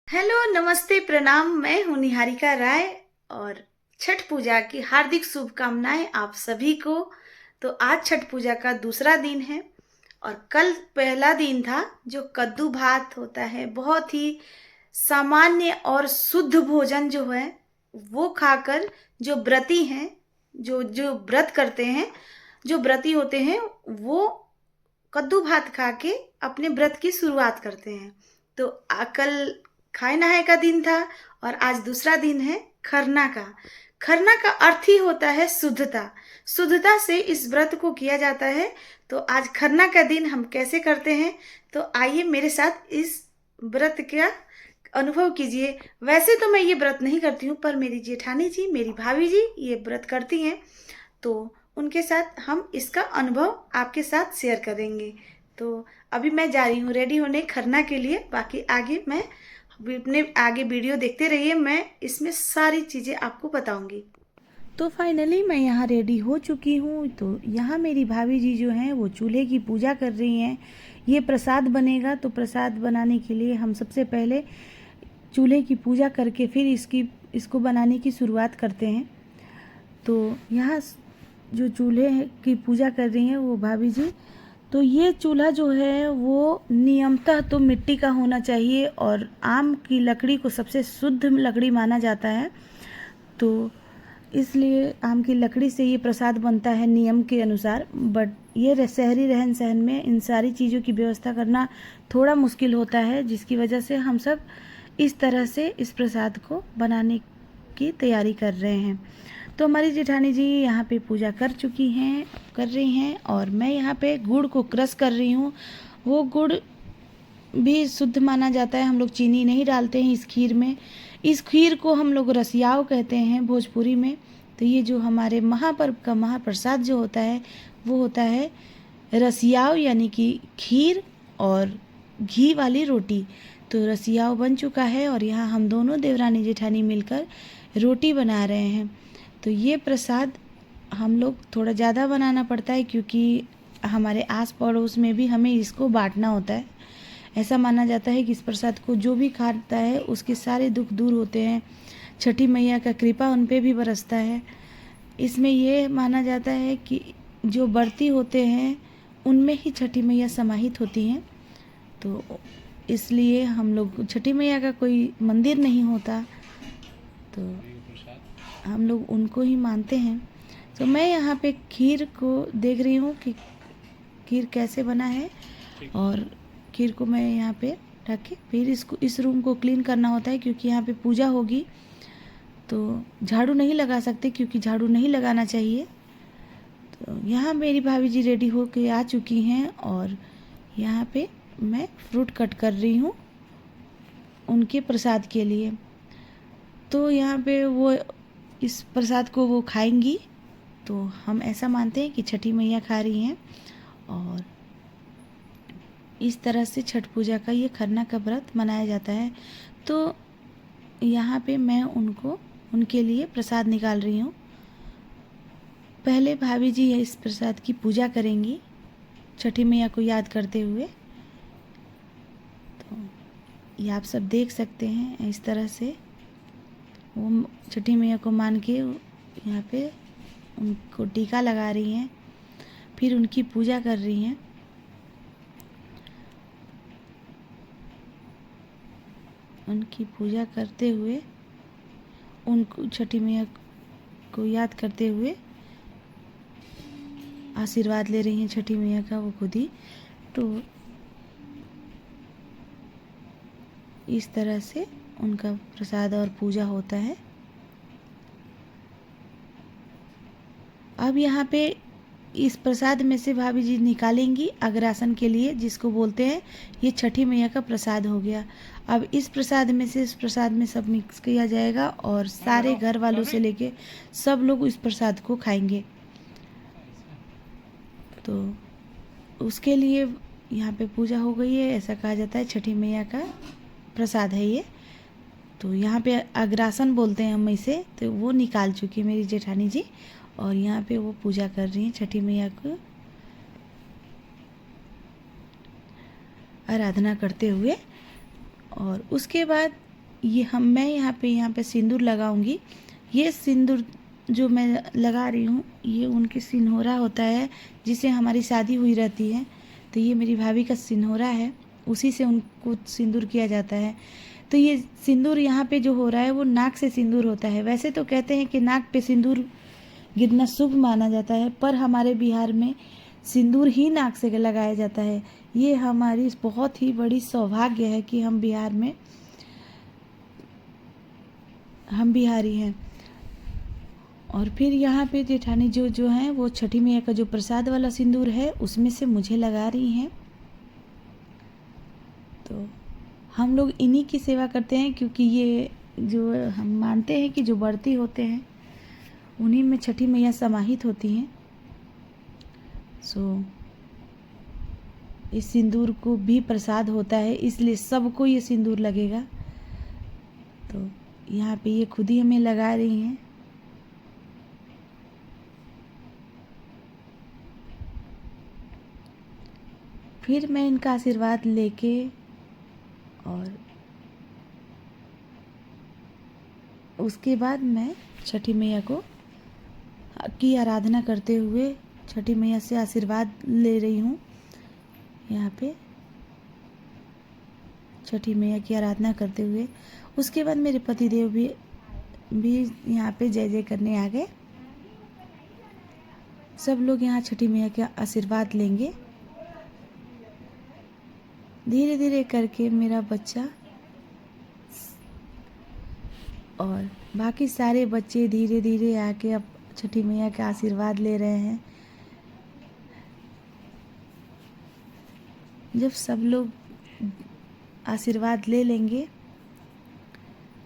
Hello, नमस्ते, प्रणाम। मैं हूँ निहारिका राय और छठ पूजा की हार्दिक शुभकामनाएं आप सभी को। तो आज छठ पूजा का दूसरा दिन है और कल पहला दिन था जो कद्दू भात होता है। बहुत ही सामान्य और शुद्ध भोजन जो है वो खाकर जो व्रती हैं, जो जो व्रत करते हैं, जो व्रती होते हैं, वो कद्दू भात खा के अपने व्रत की शुरुआत करते हैं। तो कल खाए नहाए का दिन था और आज दूसरा दिन है खरना का। खरना का अर्थ ही होता है शुद्धता। शुद्धता से इस व्रत को किया जाता है। तो आज खरना का दिन हम कैसे करते हैं, तो आइए मेरे साथ इस व्रत का अनुभव कीजिए। वैसे तो मैं ये व्रत नहीं करती हूँ, पर मेरी जेठानी जी, मेरी भाभी जी ये व्रत करती हैं, तो उनके साथ हम इसका अनुभव आपके साथ शेयर करेंगे। तो अभी मैं जा रही हूँ रेडी होने खरना के लिए। बाकी आगे मैं अपने आगे वीडियो देखते रहिए, मैं इसमें सारी चीज़ें आपको बताऊंगी। तो फाइनली मैं यहाँ रेडी हो चुकी हूँ। तो यहाँ मेरी भाभी जी जो हैं वो चूल्हे की पूजा कर रही हैं। ये प्रसाद बनेगा, तो प्रसाद बनाने के लिए हम सबसे पहले चूल्हे की पूजा करके फिर इसको बनाने की शुरुआत करते हैं। तो यहाँ जो चूल्हे की पूजा कर रही हैं वो भाभी जी, तो ये चूल्हा जो है वो नियमतः तो मिट्टी का होना चाहिए और आम की लकड़ी को सबसे शुद्ध लकड़ी माना जाता है। तो इसलिए आम की लकड़ी से ये प्रसाद बनता है नियम के अनुसार। बट ये शहरी रहन सहन में इन सारी चीज़ों की व्यवस्था करना थोड़ा मुश्किल होता है, जिसकी वजह से हम सब इस तरह से इस प्रसाद को बनाने की तैयारी कर रहे हैं। तो हमारी जेठानी जी यहाँ पे पूजा कर रही हैं और मैं यहाँ पे गुड़ को क्रश कर रही हूँ। वो गुड़ भी शुद्ध माना जाता है, हम लोग चीनी नहीं डालते हैं इस खीर में। इस खीर को हम लोग रसियाव कहते हैं भोजपुरी में। तो ये जो हमारे महापर्व का महाप्रसाद जो होता है वो होता है रसियाव, यानी कि खीर और घी वाली रोटी। तो रसियाव बन चुका है और यहाँ हम दोनों देवरानी जेठानी मिलकर रोटी बना रहे हैं। तो ये प्रसाद हम लोग थोड़ा ज़्यादा बनाना पड़ता है, क्योंकि हमारे आस पड़ोस में भी हमें इसको बांटना होता है। ऐसा माना जाता है कि इस प्रसाद को जो भी खाता है उसके सारे दुख दूर होते हैं, छठी मैया का कृपा उन पे भी बरसता है। इसमें ये माना जाता है कि जो व्रती होते हैं उनमें ही छठी मैया समाहित होती हैं। तो इसलिए हम लोग, छठी मैया का कोई मंदिर नहीं होता, तो हम लोग उनको ही मानते हैं। तो मैं यहाँ पे खीर को देख रही हूँ कि खीर कैसे बना है, और खीर को मैं यहाँ पे रख के फिर इस रूम को क्लीन करना होता है, क्योंकि यहाँ पे पूजा होगी। तो झाड़ू नहीं लगा सकते, क्योंकि झाड़ू नहीं लगाना चाहिए। तो यहाँ मेरी भाभी जी रेडी हो के आ चुकी हैं और यहाँ पे मैं फ्रूट कट कर रही हूँ उनके प्रसाद के लिए। तो यहाँ पे वो इस प्रसाद को वो खाएंगी, तो हम ऐसा मानते हैं कि छठी मैया खा रही हैं। और इस तरह से छठ पूजा का ये खरना का व्रत मनाया जाता है। तो यहाँ पे मैं उनके लिए प्रसाद निकाल रही हूँ। पहले भाभी जी इस प्रसाद की पूजा करेंगी छठी मैया को याद करते हुए। तो ये आप सब देख सकते हैं, इस तरह से वो छठी मैया को मान के यहाँ पे उनको टीका लगा रही हैं, फिर उनकी पूजा कर रही हैं। उनकी पूजा करते हुए, उनको छठी मैया को याद करते हुए आशीर्वाद ले रही हैं छठी मैया का वो खुद ही। तो इस तरह से उनका प्रसाद और पूजा होता है। अब यहाँ पे इस प्रसाद में से भाभी जी निकालेंगी अग्रासन के लिए, जिसको बोलते हैं ये छठी मैया का प्रसाद हो गया। अब इस प्रसाद में से इस प्रसाद में सब मिक्स किया जाएगा और सारे घर वालों से लेके सब लोग इस प्रसाद को खाएंगे। तो उसके लिए यहाँ पे पूजा हो गई है, ऐसा कहा जाता है छठी मैया का प्रसाद है ये। तो यहाँ पे अग्रासन बोलते हैं हम इसे। तो वो निकाल चुकी है मेरी जेठानी जी और यहाँ पे वो पूजा कर रही हैं छठी मैया को आराधना करते हुए। और उसके बाद मैं यहाँ पे सिंदूर लगाऊंगी। ये सिंदूर जो मैं लगा रही हूँ ये उनके सिंदूरा होता है जिसे हमारी शादी हुई रहती है। तो ये मेरी भाभी का सिंदूरा है, उसी से उनको सिंदूर किया जाता है। तो ये सिंदूर यहाँ पे जो हो रहा है वो नाक से सिंदूर होता है। वैसे तो कहते हैं कि नाक पे सिंदूर गिरना शुभ माना जाता है, पर हमारे बिहार में सिंदूर ही नाक से लगाया जाता है। ये हमारी बहुत ही बड़ी सौभाग्य है कि हम बिहारी हैं। और फिर यहाँ पे जेठानी जो हैं वो छठी मैया का जो प्रसाद वाला सिंदूर है उसमें से मुझे लगा रही हैं। तो हम लोग इन्हीं की सेवा करते हैं, क्योंकि ये जो हम मानते हैं कि जो व्रती होते हैं उन्हीं में छठी मैया समाहित होती हैं। इस सिंदूर को भी प्रसाद होता है, इसलिए सबको ये सिंदूर लगेगा। तो यहाँ पे ये खुद ही हमें लगा रही हैं। फिर मैं इनका आशीर्वाद लेके और उसके बाद मैं छठी मैया की आराधना करते हुए छठी मैया से आशीर्वाद ले रही हूँ। यहाँ पे छठी मैया की आराधना करते हुए उसके बाद मेरे पतिदेव भी यहाँ पे जय जय करने आ गए। सब लोग यहाँ छठी मैया का आशीर्वाद लेंगे। धीरे धीरे करके मेरा बच्चा और बाकी सारे बच्चे धीरे धीरे आके अब छठी मैया का आशीर्वाद ले रहे हैं। जब सब लोग आशीर्वाद ले लेंगे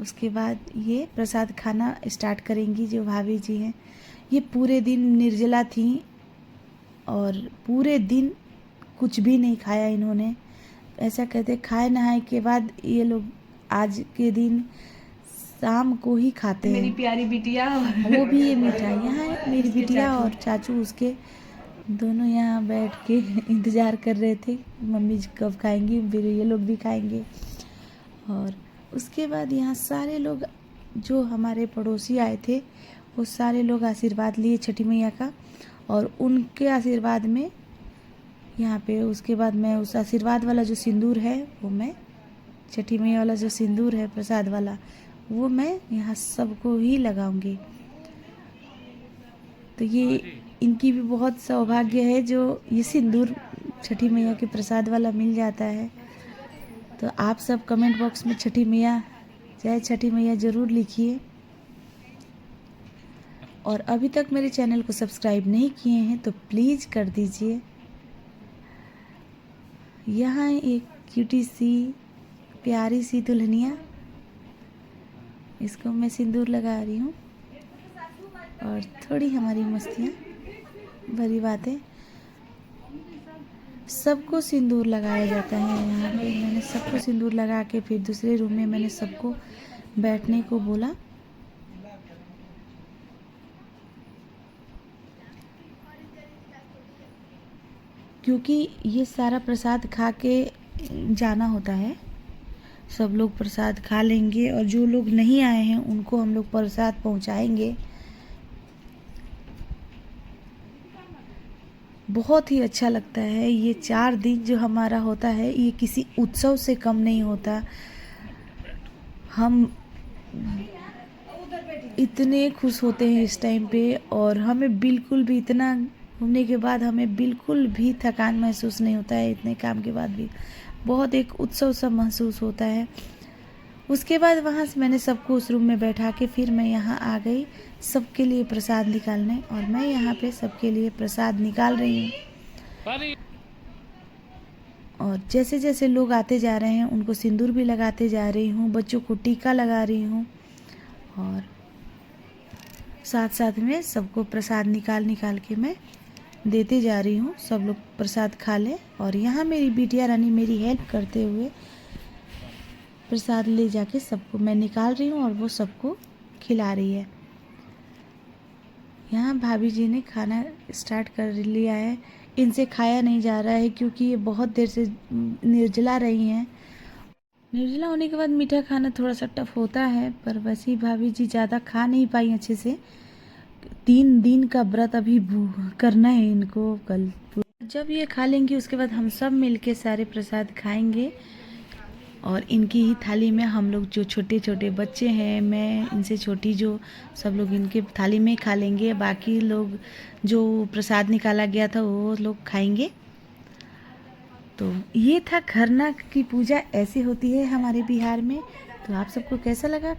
उसके बाद ये प्रसाद खाना स्टार्ट करेंगी। जो भाभी जी हैं ये पूरे दिन निर्जला थी और पूरे दिन कुछ भी नहीं खाया इन्होंने। ऐसा कहते खाए नहाए के बाद ये लोग आज के दिन शाम को ही खाते हैं। मेरी प्यारी बिटिया वो भी ये मिठाइयाँ हैं। मेरी बिटिया और चाचू उसके दोनों यहाँ बैठ के इंतज़ार कर रहे थे मम्मी कब खाएंगी, फिर ये लोग भी खाएंगे। और उसके बाद यहाँ सारे लोग जो हमारे पड़ोसी आए थे वो सारे लोग आशीर्वाद लिए छठी मैया का, और उनके आशीर्वाद में यहाँ पे उसके बाद मैं उस आशीर्वाद वाला जो सिंदूर है वो मैं छठी मैया वाला जो सिंदूर है प्रसाद वाला वो मैं यहाँ सबको ही लगाऊंगी। तो ये इनकी भी बहुत सौभाग्य है जो ये सिंदूर छठी मैया के प्रसाद वाला मिल जाता है। तो आप सब कमेंट बॉक्स में छठी मैया जय छठी मैया ज़रूर लिखिए। और अभी तक मेरे चैनल को सब्सक्राइब नहीं किए हैं तो प्लीज़ कर दीजिए। यहाँ एक क्यूटी सी प्यारी सी दुल्हनिया, इसको मैं सिंदूर लगा रही हूँ और थोड़ी हमारी मस्तियाँ भरी बातें। सबको सिंदूर लगाया जाता है यहाँ पे। मैंने सबको सिंदूर लगा के फिर दूसरे रूम में मैंने सबको बैठने को बोला। क्योंकि ये सारा प्रसाद खा के जाना होता है। सब लोग प्रसाद खा लेंगे और जो लोग नहीं आए हैं उनको हम लोग प्रसाद पहुंचाएंगे। बहुत ही अच्छा लगता है। ये 4 दिन जो हमारा होता है ये किसी उत्सव से कम नहीं होता। हम इतने खुश होते हैं इस टाइम पे, और हमें बिल्कुल भी इतना घूमने के बाद हमें बिल्कुल भी थकान महसूस नहीं होता है। इतने काम के बाद भी बहुत एक उत्सव सा महसूस होता है। उसके बाद वहाँ से मैंने सबको उस रूम में बैठा के फिर मैं यहाँ आ गई सबके लिए प्रसाद निकालने, और मैं यहाँ पे सबके लिए प्रसाद निकाल रही हूँ। और जैसे जैसे लोग आते जा रहे हैं उनको सिंदूर भी लगाते जा रही हूँ, बच्चों को टीका लगा रही हूँ, और साथ साथ में सबको प्रसाद निकाल के मैं देते जा रही हूँ। सब लोग प्रसाद खा लें। और यहाँ मेरी बिटिया रानी मेरी हेल्प करते हुए प्रसाद ले जाके सबको मैं निकाल रही हूँ और वो सबको खिला रही है। यहाँ भाभी जी ने खाना स्टार्ट कर लिया है। इनसे खाया नहीं जा रहा है क्योंकि ये बहुत देर से निर्जला रही हैं निर्जला होने के बाद मीठा खाना थोड़ा सा टफ होता है, पर वैसे ही भाभी जी ज़्यादा खा नहीं पाई अच्छे से। 3 दिन का व्रत अभी करना है इनको कल। जब ये खा लेंगी उसके बाद हम सब मिलके सारे प्रसाद खाएंगे, और इनकी ही थाली में हम लोग जो छोटे छोटे बच्चे हैं, मैं इनसे छोटी, जो सब लोग इनके थाली में ही खा लेंगे। बाकी लोग जो प्रसाद निकाला गया था वो लोग खाएंगे। तो ये था खरना की पूजा, ऐसी होती है हमारे बिहार में। तो आप सबको कैसा लगा?